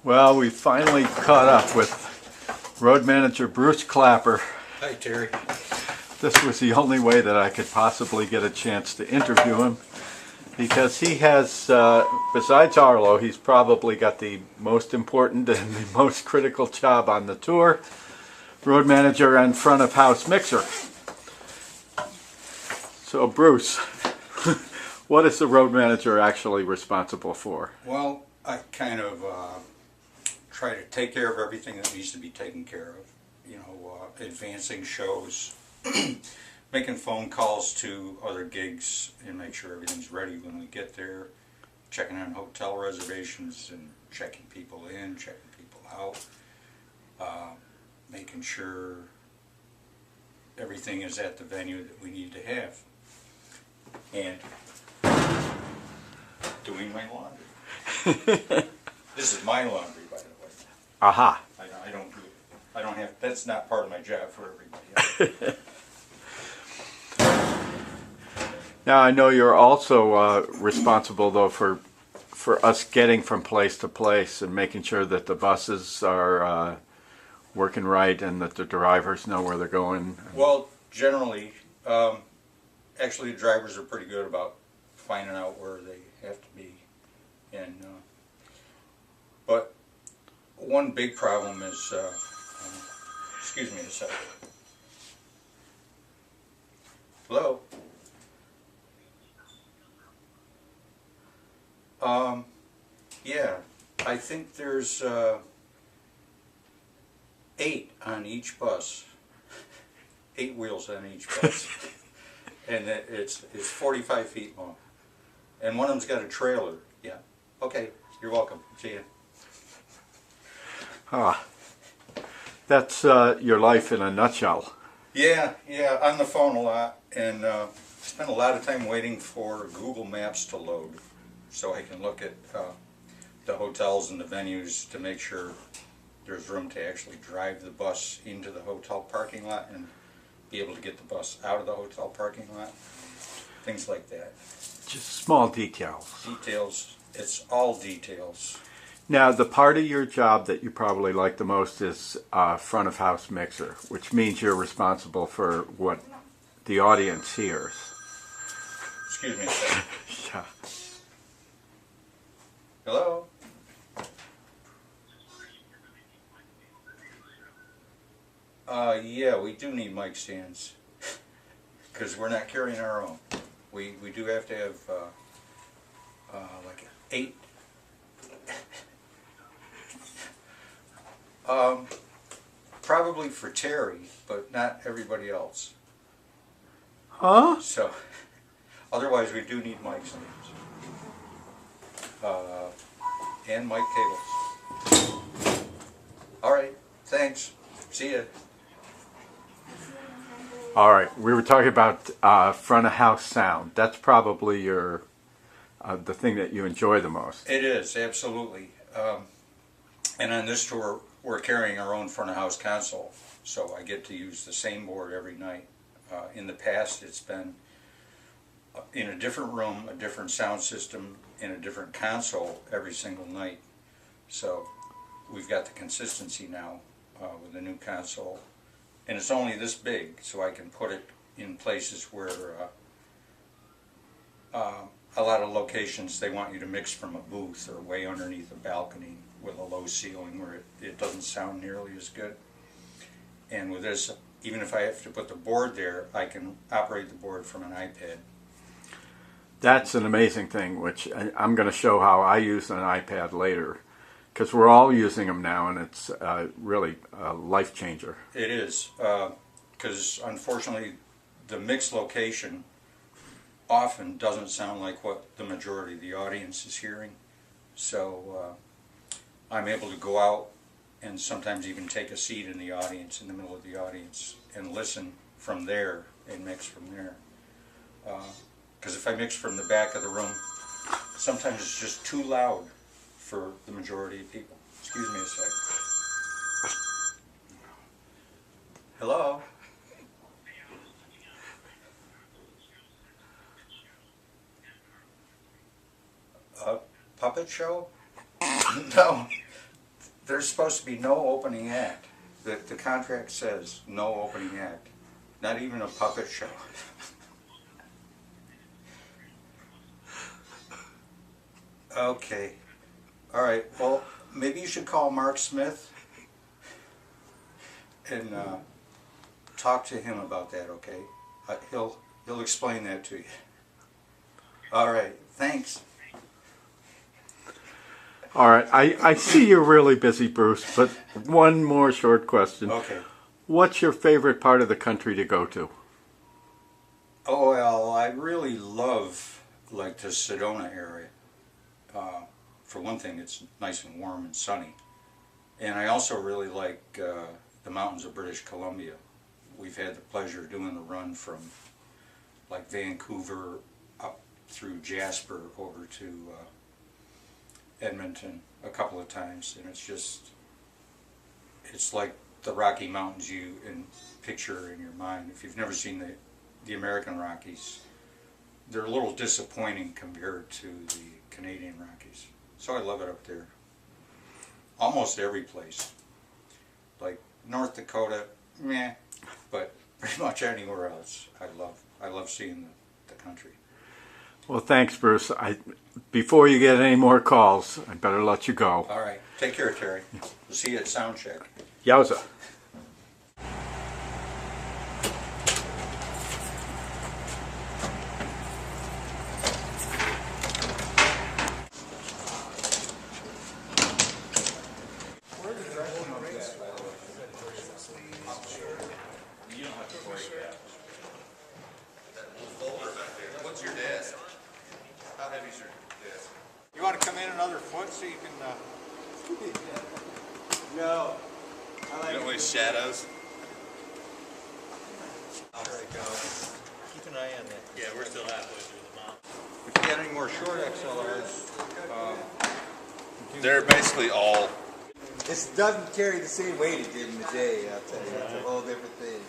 Well, we finally caught up with road manager Bruce Clapper. Hi, Terry. This was the only way that I could possibly get a chance to interview him because he has, besides Arlo, he's probably got the most important and the most critical job on the tour, road manager and front of house mixer. So Bruce, what is the road manager actually responsible for? Well, I kind of try to take care of everything that needs to be taken care of. You know, advancing shows, making phone calls to other gigs and make sure everything's ready when we get there, checking on hotel reservations and checking people in, checking people out, making sure everything is at the venue that we need to have, and doing my laundry. This is my laundry, by the way. Aha. I don't do it. I don't have. That's not part of my job for everybody else. Now I know you're also responsible though for us getting from place to place and making sure that the buses are working right and that the drivers know where they're going. Well, generally, actually, the drivers are pretty good about finding out where they have to be, and but one big problem is. Excuse me a second. Hello. Yeah, I think there's 8 on each bus. 8 wheels on each bus, and it's 45 feet long, and one of them's got a trailer. Yeah. Okay. You're welcome. See ya. Ah, that's your life in a nutshell. Yeah, on the phone a lot, and spend a lot of time waiting for Google Maps to load so I can look at the hotels and the venues to make sure there's room to actually drive the bus into the hotel parking lot and be able to get the bus out of the hotel parking lot. Things like that. Just small details. Details. It's all details. Now, the part of your job that you probably like the most is front of house mixer, which means you're responsible for what the audience hears. Excuse me a second. Yeah. Hello? Yeah, we do need mic stands because we're not carrying our own. We do have to have like 8. Probably for Terry, but not everybody else. Huh? So, otherwise we do need mic stands. And mic cables. Alright, thanks. See ya. All right, we were talking about front of house sound. That's probably your the thing that you enjoy the most. It is, absolutely. And on this tour, we're carrying our own front of house console, so I get to use the same board every night. In the past, it's been in a different room, a different sound system, in a different console every single night. So we've got the consistency now with the new console. And it's only this big, so I can put it in places where a lot of locations they want you to mix from a booth or way underneath a balcony with a low ceiling where it doesn't sound nearly as good. And with this, even if I have to put the board there, I can operate the board from an iPad. That's an amazing thing, which I'm going to show how I use an iPad later, because we're all using them now, and it's really a life changer. It is, because unfortunately, the mixed location often doesn't sound like what the majority of the audience is hearing. So I'm able to go out and sometimes even take a seat in the audience, in the middle of the audience, and listen from there and mix from there. Because if I mix from the back of the room, sometimes it's just too loud for the majority of people. Excuse me a second. Hello? Puppet show? No. There's supposed to be no opening act. The contract says no opening act. Not even a puppet show. Okay. All right. Well, maybe you should call Mark Smith and talk to him about that. Okay. He'll explain that to you. All right. Thanks. All right, I see you're really busy, Bruce, but one more short question. Okay. What's your favorite part of the country to go to? Oh, well, I really love like the Sedona area. For one thing, it's nice and warm and sunny. And I also really like the mountains of British Columbia. We've had the pleasure of doing the run from like Vancouver up through Jasper over to Edmonton a couple of times, and it's like the Rocky Mountains you picture in your mind. If you've never seen the American Rockies, they're a little disappointing compared to the Canadian Rockies. So I love it up there. Almost every place. Like North Dakota, meh, but pretty much anywhere else I love seeing the country. Well, thanks, Bruce. Before you get any more calls, I better let you go. All right. Take care, Terry. We'll see you at sound check. Yowza. What's your desk? How heavy's your desk? You want to come in another foot so you can... No. I like You don't waste shadows. There we go. Keep an eye on that. Yeah, we're still halfway through the mountain. If you get any more short XLRs, They're basically all. This doesn't carry the same weight it did in the day, I'll tell you. It's a whole different thing.